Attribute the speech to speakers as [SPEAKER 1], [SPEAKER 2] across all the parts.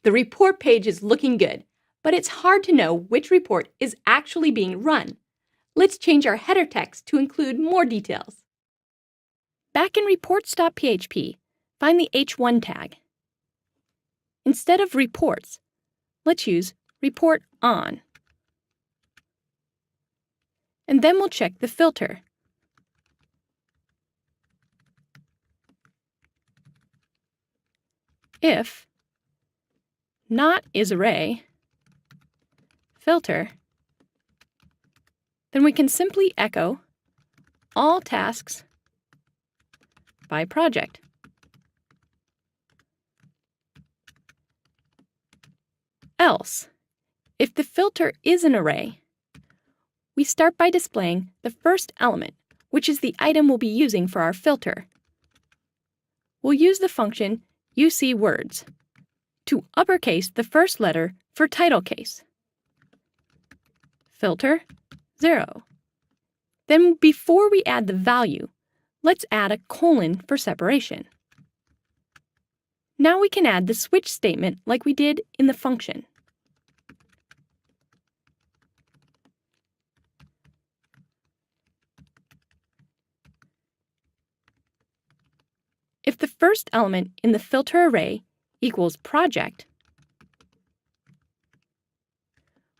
[SPEAKER 1] The report page is looking good, but it's hard to know which report is actually being run. Let's change our header text to include more details. Back in reports.php, find the h1 tag. Instead of reports, let's use report on. And then we'll check the filter. If not is array, filter, then we can simply echo all tasks by project. Else, if the filter is an array, we start by displaying the first element, which is the item we'll be using for our filter. We'll use the function UCWords to uppercase the first letter for title case. Filter 0. Then before we add the value, let's add a colon for separation. Now we can add the switch statement like we did in the function. If the first element in the filter array equals project,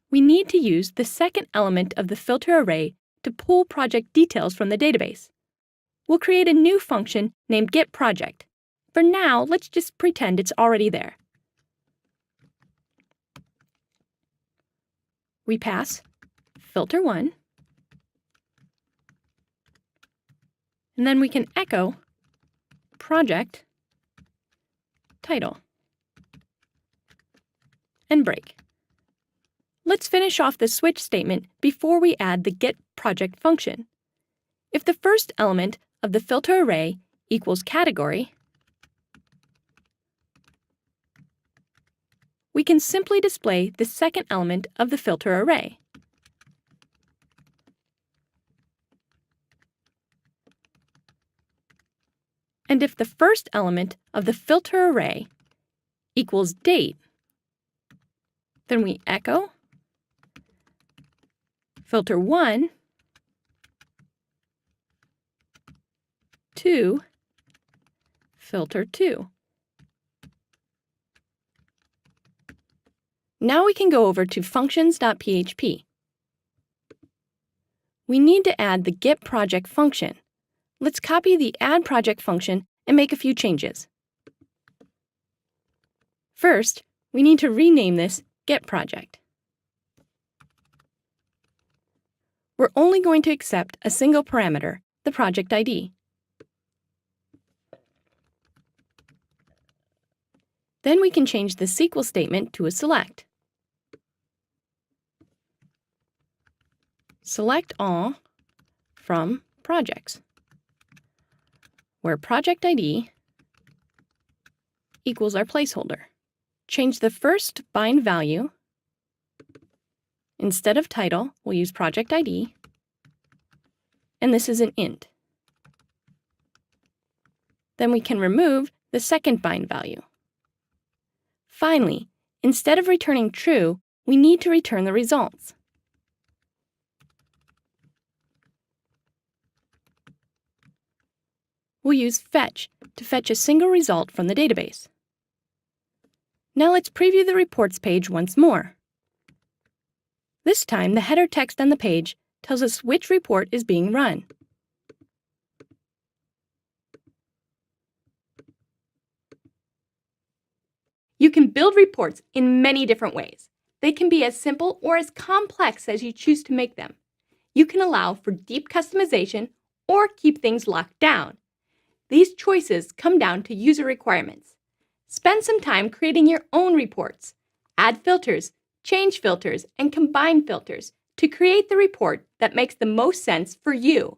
[SPEAKER 1] we need to use the second element of the filter array to pull project details from the database. We'll create a new function named getProject. For now, let's just pretend it's already there. We pass filter1, and then we can echo project title and break. Let's finish off the switch statement before we add the getProject function. If the first element of the filter array equals category, we can simply display the second element of the filter array. And if the first element of the filter array equals date, then we echo filter1 to filter2. Now we can go over to functions.php. We need to add the getProject function. Let's copy the addProject function and make a few changes. First, we need to rename this getProject. We're only going to accept a single parameter, the project ID. Then we can change the SQL statement to a select. Select all from projects, where project ID equals our placeholder. Change the first bind value. Instead of title, we'll use project ID, and this is an int. Then we can remove the second bind value. Finally, instead of returning true, we need to return the results. We'll use fetch to fetch a single result from the database. Now let's preview the reports page once more. This time, the header text on the page tells us which report is being run. You can build reports in many different ways. They can be as simple or as complex as you choose to make them. You can allow for deep customization or keep things locked down. These choices come down to user requirements. Spend some time creating your own reports. Add filters, change filters, and combine filters to create the report that makes the most sense for you.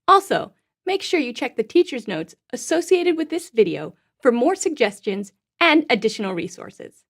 [SPEAKER 1] Also, make sure you check the teacher's notes associated with this video for more suggestions and additional resources.